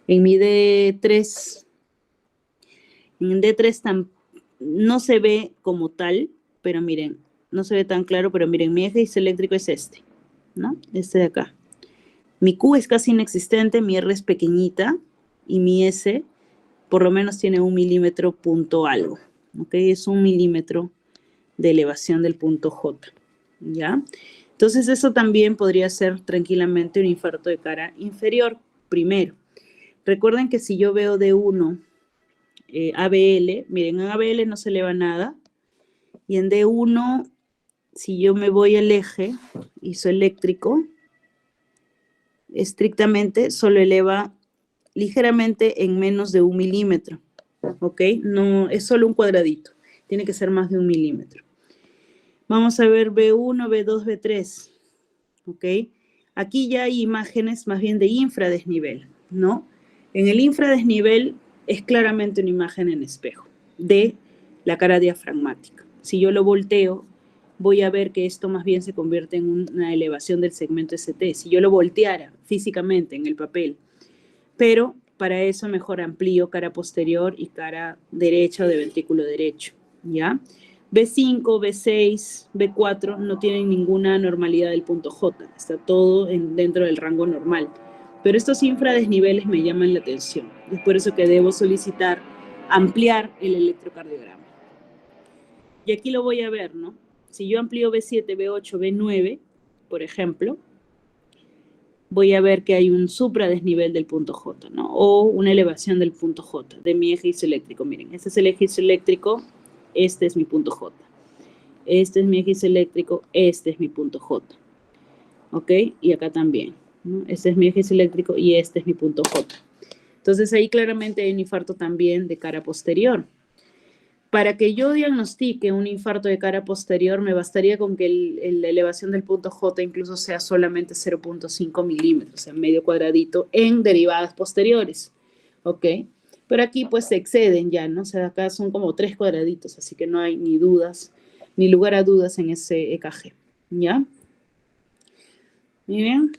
En mi D3, no se ve como tal, pero miren, no se ve tan claro, pero miren, mi eje isoeléctrico es este, ¿no? Este de acá. Mi Q es casi inexistente, mi R es pequeñita y mi S por lo menos tiene 1 milímetro punto algo, ¿ok? Es 1 milímetro de elevación del punto J, ¿ya? Entonces eso también podría ser tranquilamente un infarto de cara inferior, primero. Recuerden que si yo veo D1 ABL, miren, en ABL no se eleva nada, y en D1, si yo me voy al eje isoeléctrico, estrictamente solo eleva ligeramente en menos de 1 milímetro, ¿ok? No, es solo un cuadradito, tiene que ser más de 1 milímetro. Vamos a ver B1, B2, B3, ¿ok? Aquí ya hay imágenes más bien de infradesnivel, ¿no? En el infradesnivel es claramente una imagen en espejo de la cara diafragmática. Si yo lo volteo, voy a ver que esto más bien se convierte en una elevación del segmento ST. Si yo lo volteara físicamente en el papel, pero para eso mejor amplío cara posterior y cara derecha o de ventrículo derecho, ¿ya? B5, B6, B4 no tienen ninguna normalidad del punto J, está todo dentro del rango normal. Pero estos infradesniveles me llaman la atención. Es por eso que debo solicitar ampliar el electrocardiograma. Y aquí lo voy a ver, ¿no? Si yo amplío B7, B8, B9, por ejemplo, voy a ver que hay un supradesnivel del punto J, ¿no? O una elevación del punto J, de mi eje isoeléctrico. Miren, este es el eje isoeléctrico, este es mi punto J. Este es mi eje isoeléctrico, este es mi punto J. ¿Ok? Y acá también, ¿no? Este es mi eje isoeléctrico y este es mi punto J. Entonces ahí claramente hay un infarto también de cara posterior. Para que yo diagnostique un infarto de cara posterior, me bastaría con que la elevación del punto J incluso sea solamente 0.5 milímetros, o sea, medio cuadradito, en derivadas posteriores, ¿ok? Pero aquí pues se exceden ya, ¿no? O sea, acá son como 3 cuadraditos, así que no hay ni dudas, ni lugar a dudas en ese EKG, ¿ya? Miren,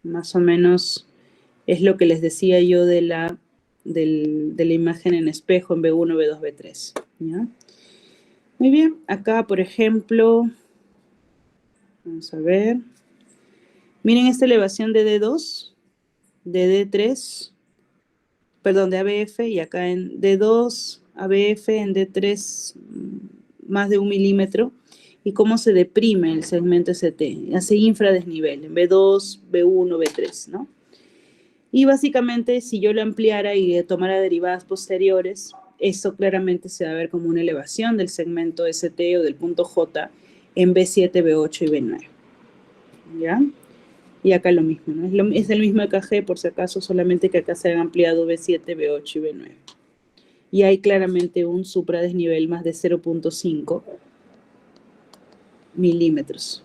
más o menos es lo que les decía yo de la imagen en espejo en B1, B2, B3. ¿Ya? Muy bien, acá por ejemplo, vamos a ver, miren esta elevación de D2, de D3, perdón, de ABF, y acá en D2, ABF, en D3, más de 1 milímetro, y cómo se deprime el segmento ST, hace infradesnivel, en B2, B1, B3, ¿no? Y básicamente, si yo lo ampliara y tomara derivadas posteriores, esto claramente se va a ver como una elevación del segmento ST o del punto J en B7, B8 y B9. ¿Ya? Y acá lo mismo, ¿no? Es el mismo EKG, por si acaso, solamente que acá se han ampliado B7, B8 y B9. Y hay claramente un supradesnivel más de 0.5 milímetros.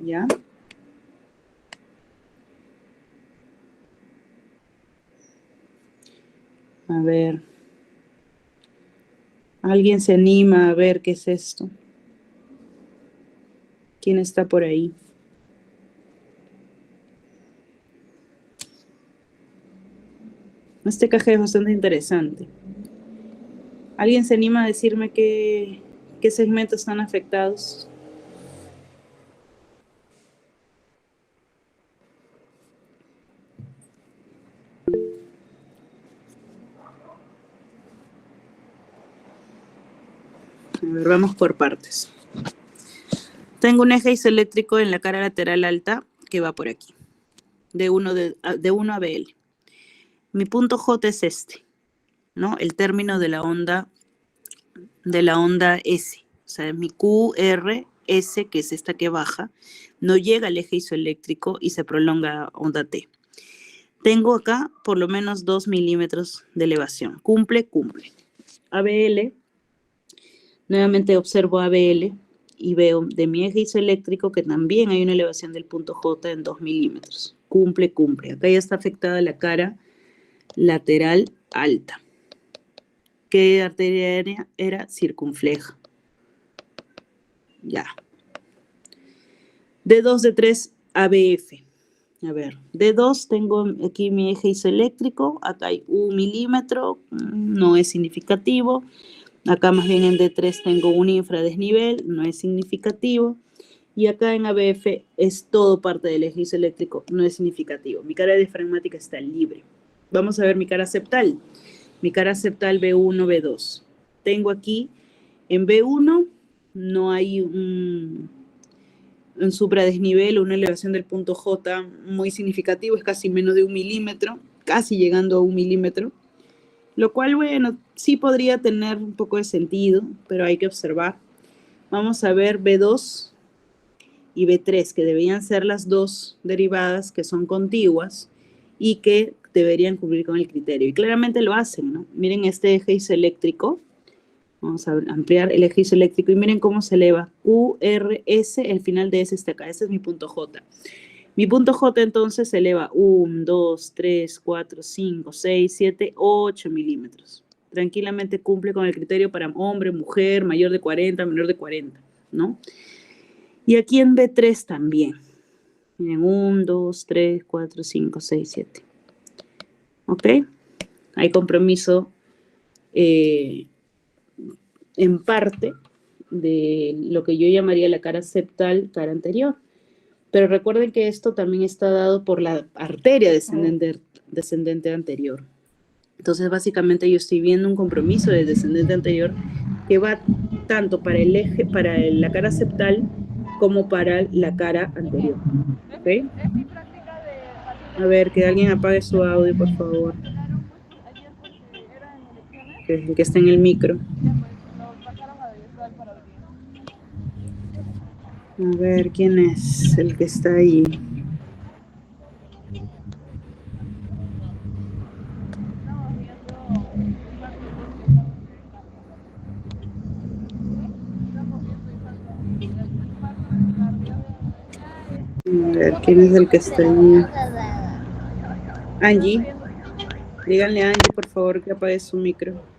¿Ya? A ver. ¿Alguien se anima a ver qué es esto? ¿Quién está por ahí? Este EKG es bastante interesante. ¿Alguien se anima a decirme qué segmentos están afectados? A ver, vamos por partes. Tengo un eje isoeléctrico en la cara lateral alta que va por aquí, de 1 a BL. Mi punto J es este, ¿no? El término de la onda S. O sea, mi QRS, que es esta que baja, no llega al eje isoeléctrico y se prolonga a onda T. Tengo acá por lo menos 2 milímetros de elevación. Cumple. ABL, nuevamente observo ABL y veo de mi eje isoeléctrico que también hay una elevación del punto J en 2 milímetros. Cumple. Acá ya está afectada la cara lateral alta. ¿Qué arteria era? Circunfleja. Ya. D2, D3, ABF. A ver, D2 tengo aquí mi eje isoeléctrico, acá hay 1 milímetro, no es significativo. Acá más bien en D3 tengo un infradesnivel, no es significativo. Y acá en ABF es todo parte del eje isoeléctrico, no es significativo. Mi cara diafragmática está libre. Vamos a ver mi cara septal. Mi cara septal B1, B2. Tengo aquí en B1 no hay un supradesnivel, una elevación del punto J muy significativo, es casi menos de 1 milímetro, casi llegando a 1 milímetro, lo cual, bueno, sí podría tener un poco de sentido, pero hay que observar. Vamos a ver B2 y B3, que deberían ser las dos derivadas que son contiguas y que deberían cumplir con el criterio. Y claramente lo hacen, ¿no? Miren este eje isoeléctrico. Vamos a ampliar el eje isoeléctrico y miren cómo se eleva. QRS, el final de S está acá. Ese es mi punto J. Mi punto J entonces se eleva 1, 2, 3, 4, 5, 6, 7, 8 milímetros. Tranquilamente cumple con el criterio para hombre, mujer, mayor de 40, menor de 40, ¿no? Y aquí en B3 también. Miren, 1, 2, 3, 4, 5, 6, 7. ¿Ok? Hay compromiso en parte de lo que yo llamaría la cara septal, cara anterior. Pero recuerden que esto también está dado por la arteria descendente anterior. Entonces, básicamente yo estoy viendo un compromiso del descendente anterior que va tanto para el eje, para la cara septal como para la cara anterior. ¿Ok? A ver, que alguien apague su audio, por favor. Que esté en el micro. A ver, ¿quién es el que está ahí? A ver, ¿quién es el que está ahí? Angie. Díganle a Angie, por favor, que apague su micro.